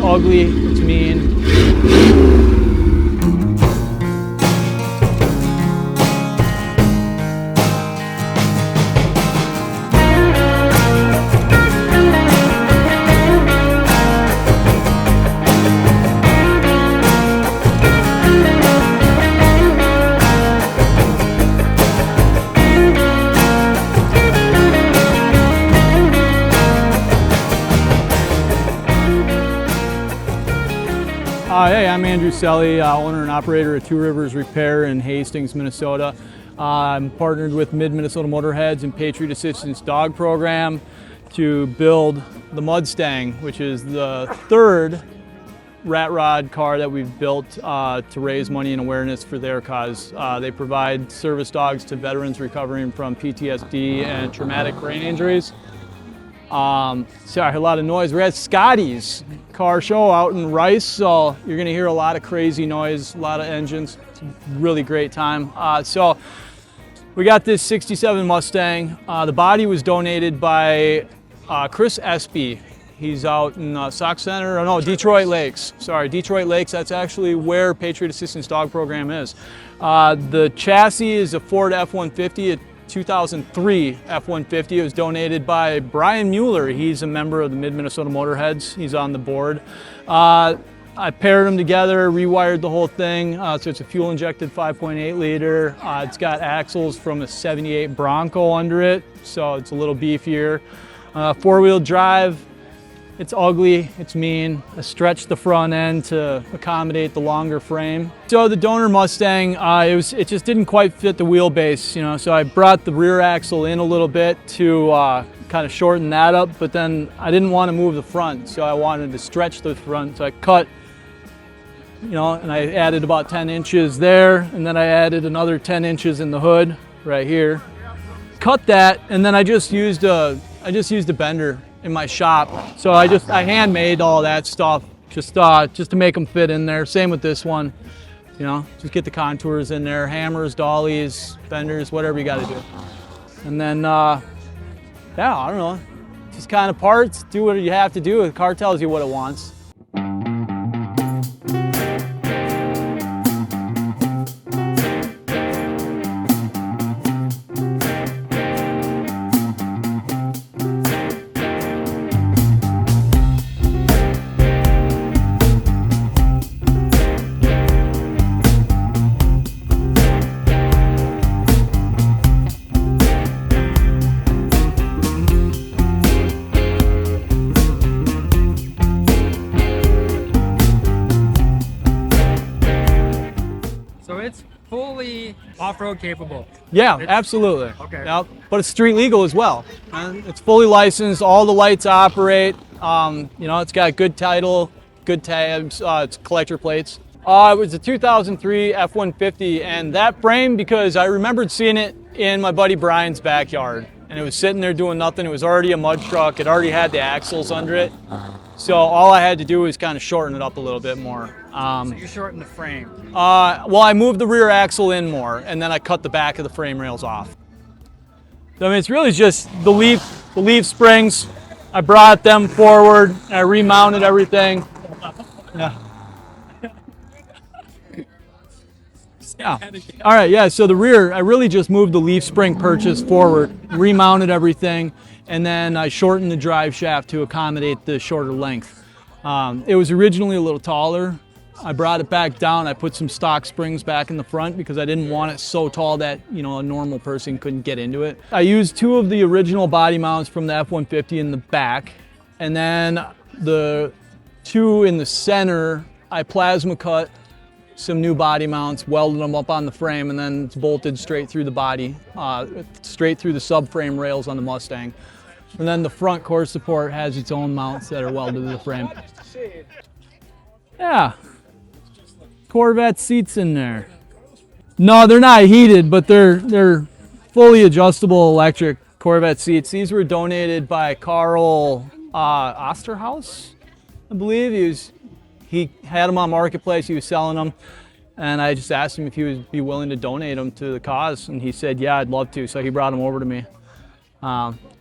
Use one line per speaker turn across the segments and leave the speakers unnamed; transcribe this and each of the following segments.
ugly, it's mean. Hey, I'm Andrew Selle, owner and operator of Two Rivers Repair in Hastings, Minnesota. I'm partnered with Mid-Minnesota Motorheads and Patriot Assistance Dog Program to build the Mud Stang, which is the third rat rod car that we've built to raise money and awareness for their cause. They provide service dogs to veterans recovering from PTSD and traumatic brain injuries. Sorry, a lot of noise. We're at Scotty's car show out in Rice, so you're going to hear a lot of crazy noise, a lot of engines. It's a really great time. So we got this 67 Mustang. The body was donated by Chris Espy. He's out in Sauk Center, oh no, Detroit Lakes. Sorry, Detroit Lakes. That's actually where Patriot Assistance Dog Program is. The chassis is a Ford F-150. 2003 F-150. It was donated by Brian Mueller. He's a member of the Mid-Minnesota Motorheads. He's on the board. I paired them together, rewired the whole thing. So it's a fuel-injected 5.8 liter. It's got axles from a 78 Bronco under it, so it's a little beefier. Four-wheel drive. It's ugly, it's mean. I stretched the front end to accommodate the longer frame. So the donor Mustang, it just didn't quite fit the wheelbase, you know, so I brought the rear axle in a little bit to kind of shorten that up, but then I didn't want to move the front, so I wanted to stretch the front, so I cut, you know, and I added about 10 inches there, and then I added another 10 inches in the hood right here. Cut that, and then I just used a bender in my shop. So I handmade all that stuff just to make them fit in there. Same with this one, you know, just get the contours in there, hammers, dollies, benders, whatever you got to do. And then, yeah, I don't know, just kind of parts, do what you have to do. The car tells you what it wants.
It's fully off-road capable.
Yeah, absolutely.
Okay.
Yep. But it's street legal as well. It's fully licensed. All the lights operate. You know, it's got good title, good tabs. It's collector plates. It was a 2003 F-150, and that frame, because I remembered seeing it in my buddy Brian's backyard, and it was sitting there doing nothing. It was already a mud truck. It already had the axles under it. So all I had to do was kind of shorten it up a little bit more.
So you shortened the frame?
Well, I moved the rear axle in more, and then I cut the back of the frame rails off. So, I mean, it's really just the leaf springs. I brought them forward, and I remounted everything. Yeah. Yeah. All right, yeah, so the rear, I really just moved the leaf spring purchase forward, remounted everything, and then I shortened the drive shaft to accommodate the shorter length. It was originally a little taller. I brought it back down. I put some stock springs back in the front because I didn't want it so tall that, you know, a normal person couldn't get into it. I used two of the original body mounts from the F-150 in the back, and then the two in the center, I plasma cut some new body mounts, welded them up on the frame, and then it's bolted straight through the body, straight through the subframe rails on the Mustang. And then the front core support has its own mounts that are welded to the frame. Yeah, Corvette seats in there. No, they're not heated, but they're fully adjustable electric Corvette seats. These were donated by Carl Osterhaus, I believe. He had them on Marketplace, he was selling them, and I just asked him if he would be willing to donate them to the cause, and he said, yeah, I'd love to, so he brought them over to me.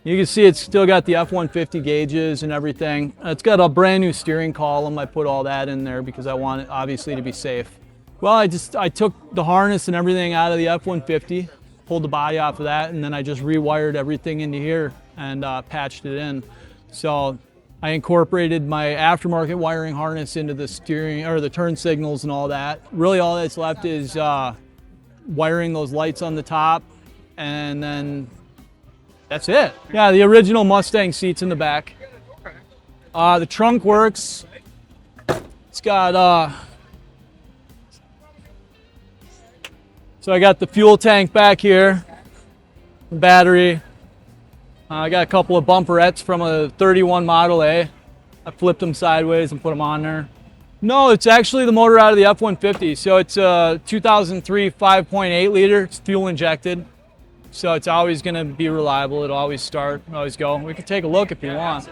You can see it's still got the F-150 gauges and everything. It's got a brand new steering column. I put all that in there because I want it obviously to be safe. Well, I took the harness and everything out of the F-150, pulled the body off of that, and then I just rewired everything into here and patched it in. So I incorporated my aftermarket wiring harness into the steering or the turn signals and all that. Really all that's left is wiring those lights on the top, and then that's it. Yeah, the original Mustang seats in the back. The trunk works. It's got, so I got the fuel tank back here, battery. I got a couple of bumperettes from a 31 Model A. I flipped them sideways and put them on there. No, it's actually the motor out of the F-150. So it's a 2003 5.8 liter. It's fuel injected. So it's always going to be reliable. It'll always start, always go. We can take a look if you want.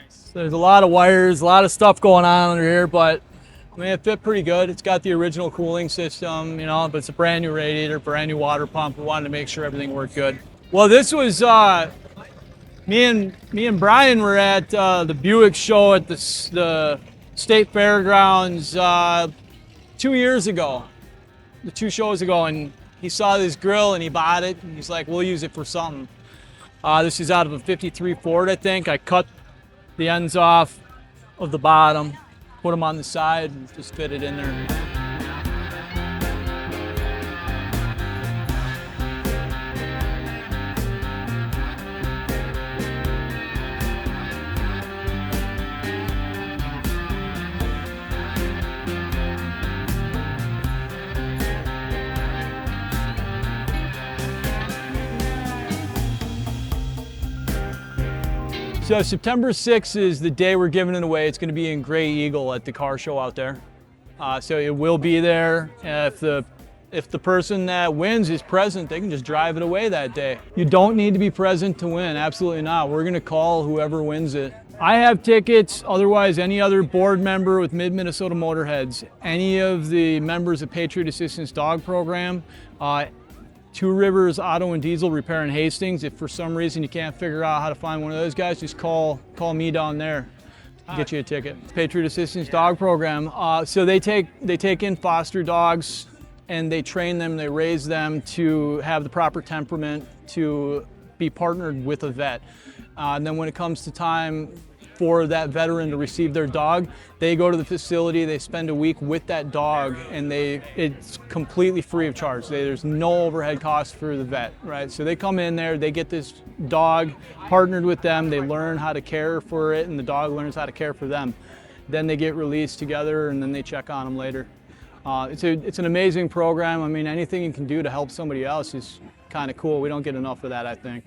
So there's a lot of wires, a lot of stuff going on under here, but I mean, it fit pretty good. It's got the original cooling system, you know, but it's a brand new radiator, brand new water pump. We wanted to make sure everything worked good. Well, this was, me and Brian were at the Buick show at the State Fairgrounds 2 years ago, 2 shows ago, and he saw this grill and he bought it, and he's like, we'll use it for something. This is out of a 53 Ford, I think. I cut the ends off of the bottom, put them on the side, and just fit it in there. So September 6th is the day we're giving it away. It's going to be in Gray Eagle at the car show out there. So it will be there. If the person that wins is present, they can just drive it away that day. You don't need to be present to win, absolutely not. We're going to call whoever wins it. I have tickets, otherwise any other board member with Mid-Minnesota Motorheads, any of the members of Patriot Assistance Dog Program, Two Rivers Auto and Diesel Repair in Hastings. If for some reason you can't figure out how to find one of those guys, just call me down there to get you a ticket. Patriot Assistance Dog Program. So they take in foster dogs and they train them, they raise them to have the proper temperament to be partnered with a vet. And then when it comes to time for that veteran to receive their dog, they go to the facility, they spend a week with that dog, and it's completely free of charge. There's no overhead cost for the vet, right? So they come in there, they get this dog partnered with them, they learn how to care for it, and the dog learns how to care for them. Then they get released together, and then they check on them later. It's an amazing program. I mean, anything you can do to help somebody else is kind of cool. We don't get enough of that, I think.